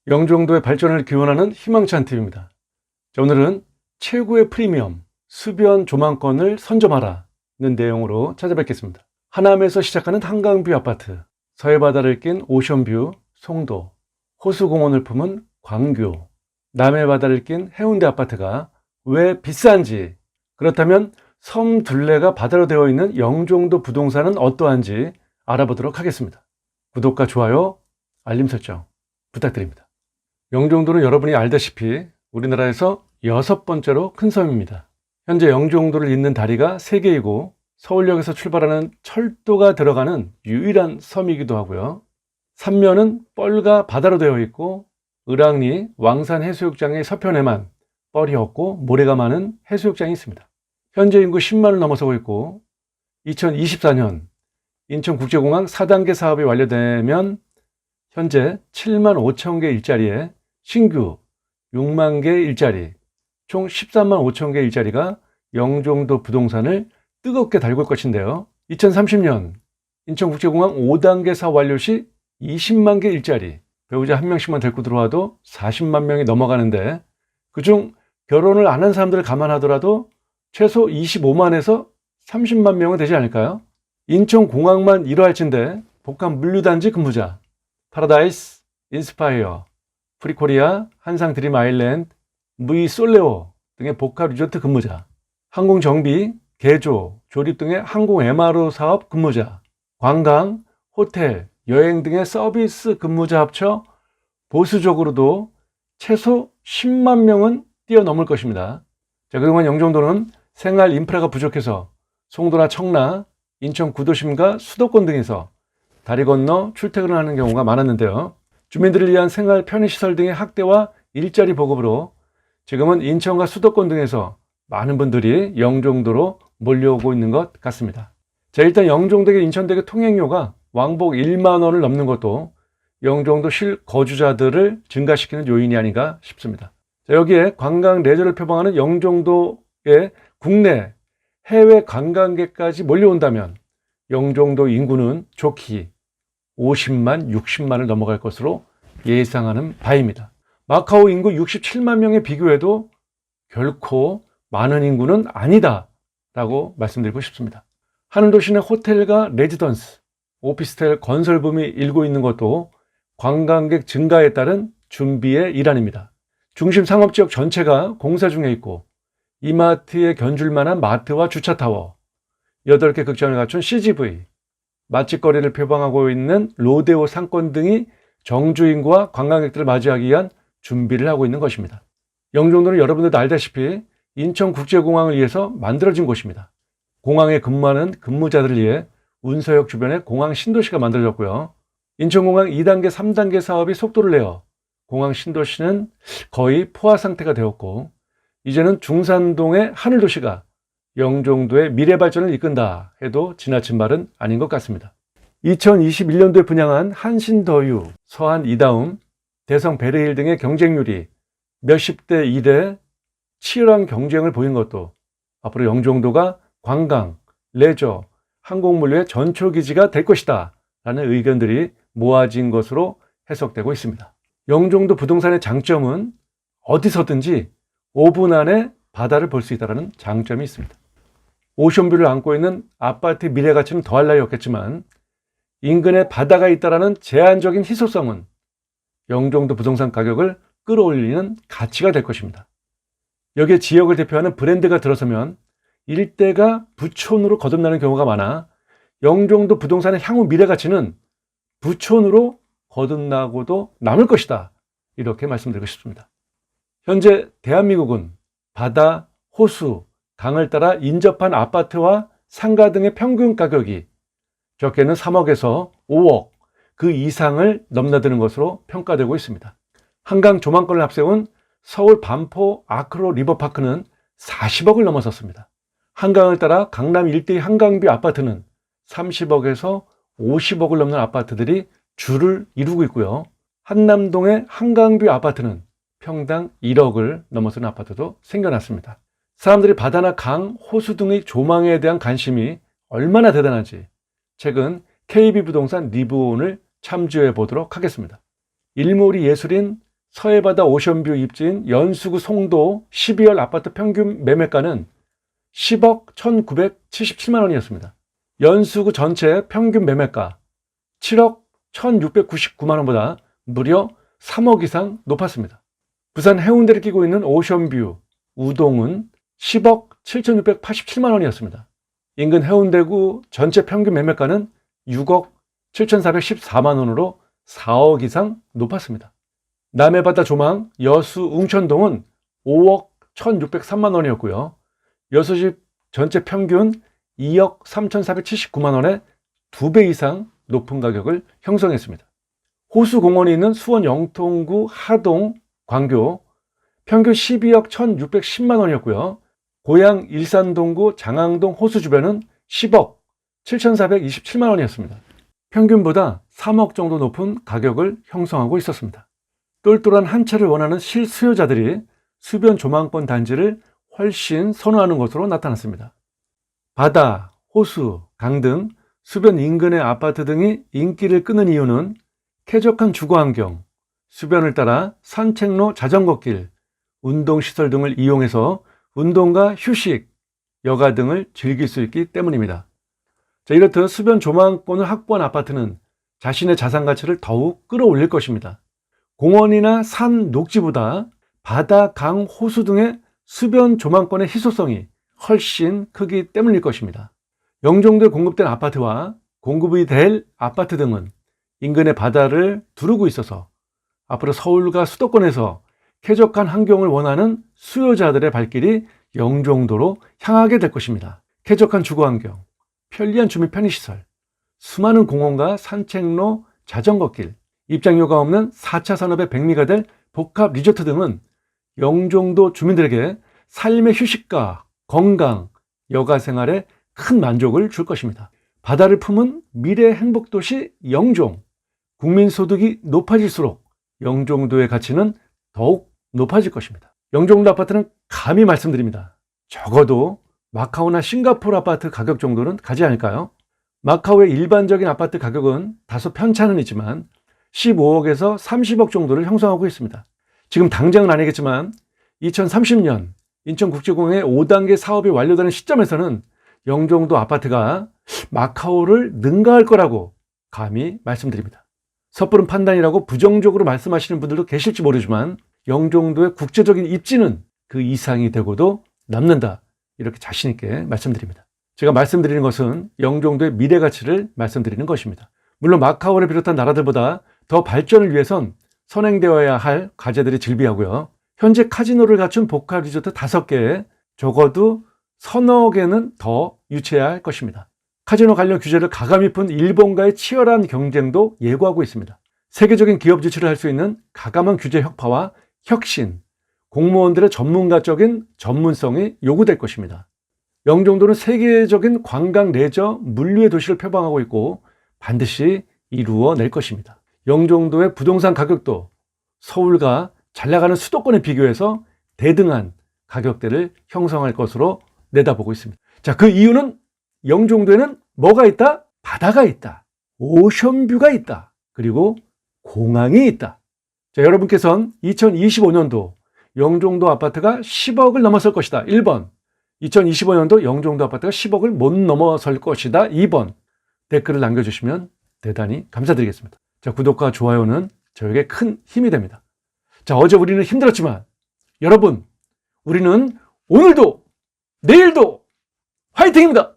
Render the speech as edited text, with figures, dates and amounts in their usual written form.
영종도의 발전을 기원하는 희망찬 TV입니다. 자, 오늘은 최고의 프리미엄 수변 조망권을 선점하라는 내용으로 찾아뵙겠습니다. 하남에서 시작하는 한강뷰 아파트, 서해바다를 낀 오션뷰 송도, 호수공원을 품은 광교, 남해바다를 낀 해운대 아파트가 왜 비싼지, 그렇다면 섬 둘레가 바다로 되어 있는 영종도 부동산은 어떠한지 알아보도록 하겠습니다. 구독과 좋아요, 알림 설정 부탁드립니다. 영종도는 여러분이 알다시피 우리나라에서 6번째로 큰 섬입니다. 현재 영종도를 잇는 다리가 3개이고 서울역에서 출발하는 철도가 들어가는 유일한 섬이기도 하고요. 삼면은 뻘과 바다로 되어 있고 을왕리, 왕산 해수욕장의 서편에만 뻘이 없고 모래가 많은 해수욕장이 있습니다. 현재 인구 10만을 넘어서고 있고 2024년 인천국제공항 4단계 사업이 완료되면 현재 7만 5천 개 일자리에 신규 6만 개 일자리, 총 13만 5천 개 일자리가 영종도 부동산을 뜨겁게 달굴 것인데요. 2030년 인천국제공항 5단계 사업 완료 시 20만 개 일자리, 배우자 한 명씩만 데리고 들어와도 40만 명이 넘어가는데 그중 결혼을 안 한 사람들을 감안하더라도 최소 25만에서 30만 명은 되지 않을까요? 인천공항만 1호할지인데 복합 물류단지 근무자, 파라다이스, 인스파이어, 프리코리아, 한상드림 아일랜드, 무이 솔레오 등의 복합 리조트 근무자, 항공정비, 개조, 조립 등의 항공 MRO 사업 근무자, 관광, 호텔, 여행 등의 서비스 근무자 합쳐 보수적으로도 최소 10만 명은 뛰어넘을 것입니다. 자, 그동안 영종도는 생활 인프라가 부족해서 송도나 청라, 인천 구도심과 수도권 등에서 다리 건너 출퇴근을 하는 경우가 많았는데요. 주민들을 위한 생활 편의시설 등의 확대와 일자리 보급으로 지금은 인천과 수도권 등에서 많은 분들이 영종도로 몰려오고 있는 것 같습니다. 자, 일단 영종도계 인천대교 통행료가 왕복 1만 원을 넘는 것도 영종도 실거주자들을 증가시키는 요인이 아닌가 싶습니다. 자, 여기에 관광 레저를 표방하는 영종도에 국내 해외 관광객까지 몰려온다면 영종도 인구는 좋기 50만, 60만을 넘어갈 것으로 예상하는 바입니다. 마카오 인구 67만 명에 비교해도 결코 많은 인구는 아니다 라고 말씀드리고 싶습니다. 하늘도시 내 호텔과 레지던스, 오피스텔 건설 붐이 일고 있는 것도 관광객 증가에 따른 준비의 일환입니다. 중심 상업지역 전체가 공사 중에 있고 이마트에 견줄 만한 마트와 주차타워, 8개 극장을 갖춘 CGV, 맛집거리를 표방하고 있는 로데오 상권 등이 정주 인구와 관광객들을 맞이하기 위한 준비를 하고 있는 것입니다. 영종도는 여러분들도 알다시피 인천국제공항을 위해서 만들어진 곳입니다. 공항에 근무하는 근무자들을 위해 운서역 주변에 공항 신도시가 만들어졌고요. 인천공항 2단계, 3단계 사업이 속도를 내어 공항 신도시는 거의 포화 상태가 되었고 이제는 중산동의 하늘도시가 영종도의 미래 발전을 이끈다 해도 지나친 말은 아닌 것 같습니다. 2021년도에 분양한 한신더유, 서한 이다움, 대성 베르힐 등의 경쟁률이 몇십 대 1에 치열한 경쟁을 보인 것도 앞으로 영종도가 관광, 레저, 항공물류의 전초기지가 될 것이다 라는 의견들이 모아진 것으로 해석되고 있습니다. 영종도 부동산의 장점은 어디서든지 5분 안에 바다를 볼 수 있다는 장점이 있습니다. 오션뷰를 안고 있는 아파트 미래 가치는 더할 나위 없겠지만 인근에 바다가 있다는 제한적인 희소성은 영종도 부동산 가격을 끌어올리는 가치가 될 것입니다. 여기에 지역을 대표하는 브랜드가 들어서면 일대가 부촌으로 거듭나는 경우가 많아 영종도 부동산의 향후 미래 가치는 부촌으로 거듭나고도 남을 것이다. 이렇게 말씀드리고 싶습니다. 현재 대한민국은 바다, 호수, 강을 따라 인접한 아파트와 상가 등의 평균 가격이 적게는 3억에서 5억 그 이상을 넘나드는 것으로 평가되고 있습니다. 한강 조망권을 앞세운 서울 반포 아크로 리버파크는 40억을 넘어섰습니다. 한강을 따라 강남 일대의 한강뷰 아파트는 30억에서 50억을 넘는 아파트들이 줄을 이루고 있고요. 한남동의 한강뷰 아파트는 평당 1억을 넘어서는 아파트도 생겨났습니다. 사람들이 바다나 강, 호수 등의 조망에 대한 관심이 얼마나 대단한지 최근 KB부동산 리브온을 참조해 보도록 하겠습니다. 일몰이 예술인 서해바다 오션뷰 입지인 연수구 송도 12월 아파트 평균 매매가는 10억 1977만 원이었습니다. 연수구 전체 평균 매매가 7억 1699만 원보다 무려 3억 이상 높았습니다. 부산 해운대를 끼고 있는 오션뷰 우동은 10억 7687만 원이었습니다. 인근 해운대구 전체 평균 매매가는 6억 7414만 원으로 4억 이상 높았습니다. 남해바다 조망 여수 웅천동은 5억 1603만 원이었고요. 여수시 전체 평균 2억 3479만 원에 2배 이상 높은 가격을 형성했습니다. 호수공원이 있는 수원 영통구 하동 광교 평균 12억 1610만 원이었고요. 고양 일산동구 장항동 호수 주변은 10억 7427만 원이었습니다. 평균보다 3억 정도 높은 가격을 형성하고 있었습니다. 똘똘한 한 채를 원하는 실수요자들이 수변 조망권 단지를 훨씬 선호하는 것으로 나타났습니다. 바다, 호수, 강 등 수변 인근의 아파트 등이 인기를 끄는 이유는 쾌적한 주거환경, 수변을 따라 산책로, 자전거길, 운동시설 등을 이용해서 운동과 휴식, 여가 등을 즐길 수 있기 때문입니다. 이렇듯 수변 조망권을 확보한 아파트는 자신의 자산 가치를 더욱 끌어올릴 것입니다. 공원이나 산, 녹지보다 바다, 강, 호수 등의 수변 조망권의 희소성이 훨씬 크기 때문일 것입니다. 영종도에 공급된 아파트와 공급이 될 아파트 등은 인근의 바다를 두르고 있어서 앞으로 서울과 수도권에서 쾌적한 환경을 원하는 수요자들의 발길이 영종도로 향하게 될 것입니다. 쾌적한 주거환경, 편리한 주민 편의시설, 수많은 공원과 산책로, 자전거길, 입장료가 없는 4차 산업의 백미가 될 복합 리조트 등은 영종도 주민들에게 삶의 휴식과 건강, 여가 생활에 큰 만족을 줄 것입니다. 바다를 품은 미래 행복도시 영종, 국민소득이 높아질수록 영종도의 가치는 더욱 높아질 것입니다. 영종도 아파트는 감히 말씀드립니다. 적어도 마카오나 싱가포르 아파트 가격 정도는 가지 않을까요? 마카오의 일반적인 아파트 가격은 다소 편차는 있지만 15억에서 30억 정도를 형성하고 있습니다. 지금 당장은 아니겠지만 2030년 인천국제공항의 5단계 사업이 완료되는 시점에서는 영종도 아파트가 마카오를 능가할 거라고 감히 말씀드립니다. 섣부른 판단이라고 부정적으로 말씀하시는 분들도 계실지 모르지만 영종도의 국제적인 입지는 그 이상이 되고도 남는다, 이렇게 자신 있게 말씀드립니다. 제가 말씀드리는 것은 영종도의 미래 가치를 말씀드리는 것입니다. 물론 마카오를 비롯한 나라들보다 더 발전을 위해선 선행되어야 할 과제들이 즐비하고요. 현재 카지노를 갖춘 복합 리조트 5개에 적어도 서너 개는 더 유치해야 할 것입니다. 카지노 관련 규제를 가감히 푼 일본과의 치열한 경쟁도 예고하고 있습니다. 세계적인 기업 유치를 할 수 있는 가감한 규제 혁파와 혁신, 공무원들의 전문가적인 전문성이 요구될 것입니다. 영종도는 세계적인 관광, 레저, 물류의 도시를 표방하고 있고 반드시 이루어낼 것입니다. 영종도의 부동산 가격도 서울과 잘나가는 수도권에 비교해서 대등한 가격대를 형성할 것으로 내다보고 있습니다. 자, 그 이유는 영종도에는 뭐가 있다? 바다가 있다. 오션뷰가 있다. 그리고 공항이 있다. 자, 여러분께서는 2025년도 영종도 아파트가 10억을 넘어설 것이다. 1번. 2025년도 영종도 아파트가 10억을 못 넘어설 것이다. 2번. 댓글을 남겨주시면 대단히 감사드리겠습니다. 자, 구독과 좋아요는 저에게 큰 힘이 됩니다. 자, 어제 우리는 힘들었지만 여러분, 우리는 오늘도 내일도 화이팅입니다.